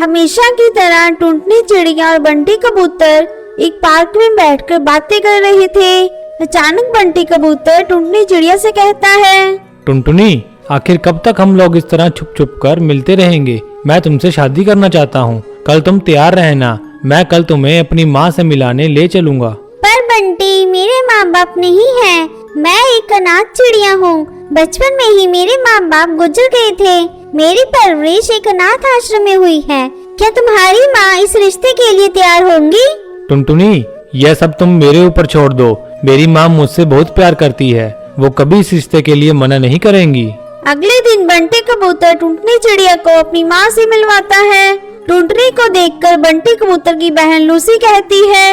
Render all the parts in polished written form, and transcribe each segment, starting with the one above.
हमेशा की तरह टुनटुनी चिड़िया और बंटी कबूतर एक पार्क में बैठकर बातें कर रहे थे। अचानक बंटी कबूतर टुनटुनी चिड़िया से कहता है, टुनटुनी, आखिर कब तक हम लोग इस तरह छुप छुप कर मिलते रहेंगे? मैं तुमसे शादी करना चाहता हूँ। कल तुम तैयार रहना, मैं कल तुम्हें अपनी माँ से मिलाने ले चलूंगा। पर बंटी, मेरे माँ बाप नहीं है। मैं एक अनाथ चिड़िया हूँ। बचपन में ही मेरे माँ बाप गुजर गए थे। मेरी परवरिश एक अनाथ आश्रम में हुई है। क्या तुम्हारी माँ इस रिश्ते के लिए तैयार होंगी? टुनटुनी, यह सब तुम मेरे ऊपर छोड़ दो। मेरी माँ मुझसे बहुत प्यार करती है, वो कभी इस रिश्ते के लिए मना नहीं करेंगी। अगले दिन बंटी कबूतर टुनटुनी चिड़िया को अपनी माँ से मिलवाता है। टुनटुनी को देखकर बंटी कबूतर की बहन लूसी कहती है,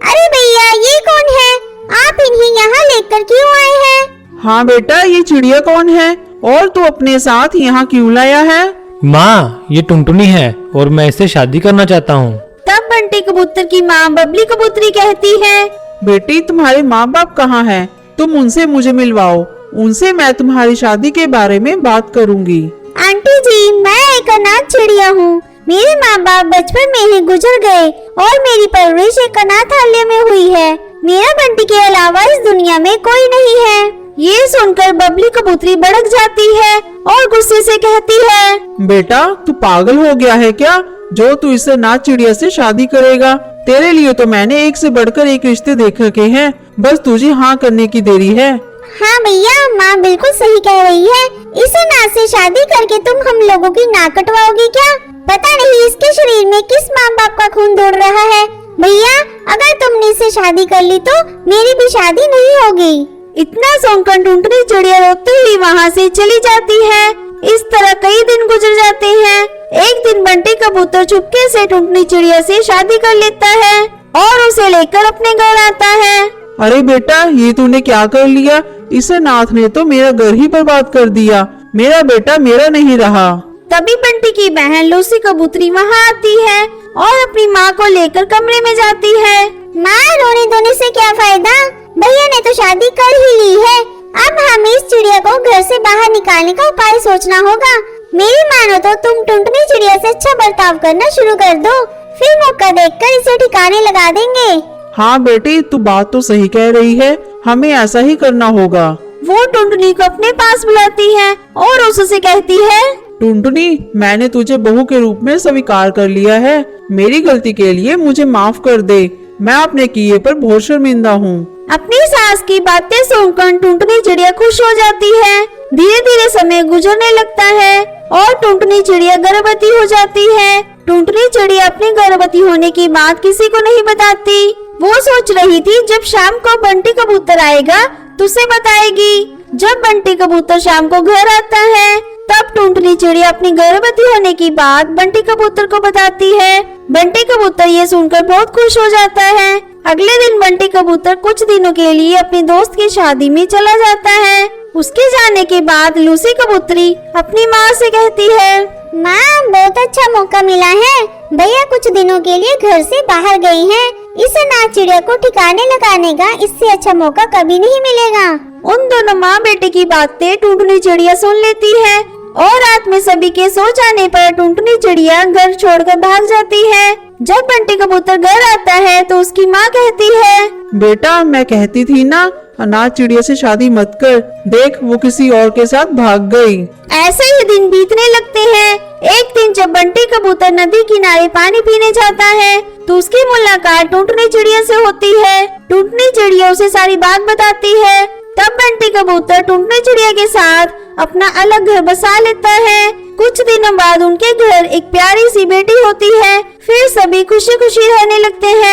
अरे भैया, ये कौन है? आप इन्हें यहाँ लेकर क्यों आए हैं? हाँ बेटा, ये चिड़िया कौन है और तू अपने साथ यहाँ क्यों लाया है? माँ, ये टुनटुनी है और मैं इससे शादी करना चाहता हूँ। तब बंटी कबूतर की माँ बबली कबूतरी कहती है, बेटी, तुम्हारे माँ बाप कहाँ हैं? तुम उनसे मुझे मिलवाओ। उनसे मैं तुम्हारी शादी के बारे में बात करूँगी। आंटी जी, मैं एक अनाथ चिड़िया हूँ। मेरे माँ बाप बचपन में ही गुजर गए और मेरी परवरिश एक अनाथालय में हुई है। मेरा बंटी के अलावा इस दुनिया में कोई नहीं है। ये सुनकर बबली कबूतरी भड़क जाती है और गुस्से से कहती है, बेटा, तू पागल हो गया है क्या जो तू इस अनाथ चिड़िया से शादी करेगा? तेरे लिए तो मैंने एक से बढ़कर एक रिश्ते देख रखे हैं। बस तुझे हाँ करने की देरी है। हाँ भैया, माँ बिल्कुल सही कह रही है। इस अनाथ से शादी करके तुम हम लोगों की नाक कटवाओगी क्या? पता नहीं इसके शरीर में किस माँ बाप का खून दौड़ रहा है। भैया, अगर तुमने इससे शादी कर ली तो मेरी भी शादी नहीं होगी। इतना सुनकर टुनटुनी चिड़िया रोते हुई वहाँ से चली जाती है। इस तरह कई दिन गुजर जाते हैं। एक दिन बंटी कबूतर चुपके से टुनटुनी चिड़िया से शादी कर लेता है और उसे लेकर अपने घर आता है। अरे बेटा, ये तूने क्या कर लिया? इस अनाथ ने तो मेरा घर ही बर्बाद कर दिया। मेरा बेटा मेरा नहीं रहा। तभी बंटी की बहन लूसी कबूतरी वहाँ आती है और अपनी माँ को लेकर कमरे में जाती है। माँ, रोने धोने से क्या फायदा? भैया ने तो शादी कर ही ली है। अब हमें इस चिड़िया को घर से बाहर निकालने का उपाय सोचना होगा। मेरी मानो तो तुम टुनटुनी चिड़िया से अच्छा बर्ताव करना शुरू कर दो, फिर मौका देखकर इसे ठिकाने लगा देंगे। हाँ बेटी, तू बात तो सही कह रही है। हमें ऐसा ही करना होगा। वो टुनटुनी को अपने पास बुलाती है और उससे कहती है, टुनटुनी, मैंने तुझे बहू के रूप में स्वीकार कर लिया है। मेरी गलती के लिए मुझे माफ कर दे। मैं अपने किए पर बहुत शर्मिंदा हूँ। अपनी सास की बातें सुनकर टुनटुनी चिड़िया खुश हो जाती है। धीरे धीरे समय गुजरने लगता है और टुनटुनी चिड़िया गर्भवती हो जाती है। टुनटुनी चिड़िया अपनी गर्भवती होने की बात किसी को नहीं बताती। वो सोच रही थी जब शाम को बंटी कबूतर आएगा तो उसे बताएगी। जब बंटी कबूतर शाम को घर आता है तब टुनटुनी चिड़िया अपनी गर्भवती होने की बात बंटी कबूतर को बताती है। बंटी कबूतर ये सुनकर बहुत खुश हो जाता है। अगले दिन बंटी कबूतर कुछ दिनों के लिए अपनी दोस्त की शादी में चला जाता है। उसके जाने के बाद लूसी कबूतरी अपनी माँ से कहती है, माँ, बहुत अच्छा मौका मिला है। भैया कुछ दिनों के लिए घर से बाहर गए हैं। इस अनाथ चिड़िया को ठिकाने लगाने का इससे अच्छा मौका कभी नहीं मिलेगा। उन दोनों माँ बेटे की बातें टुनटुनी चिड़िया सुन लेती है और रात में सभी के सो जाने पर टुनटुनी चिड़िया घर छोड़कर भाग जाती है। जब बंटी कबूतर घर आता है तो उसकी माँ कहती है, बेटा, मैं कहती थी ना, अनाथ चिड़िया से शादी मत कर। देख, वो किसी और के साथ भाग गई। ऐसे ही दिन बीतने लगते हैं। एक दिन जब बंटी कबूतर नदी किनारे पानी पीने जाता है तो उसकी मुलाकात टुनटुनी चिड़िया से होती है। टुनटुनी चिड़िया उसे सारी बात बताती है। तब बंटी कबूतर टुनटुनी चिड़िया के साथ अपना अलग घर बसा लेता है। कुछ दिनों बाद उनके घर एक प्यारी सी बेटी होती है। फिर सभी खुशी खुशी रहने लगते हैं।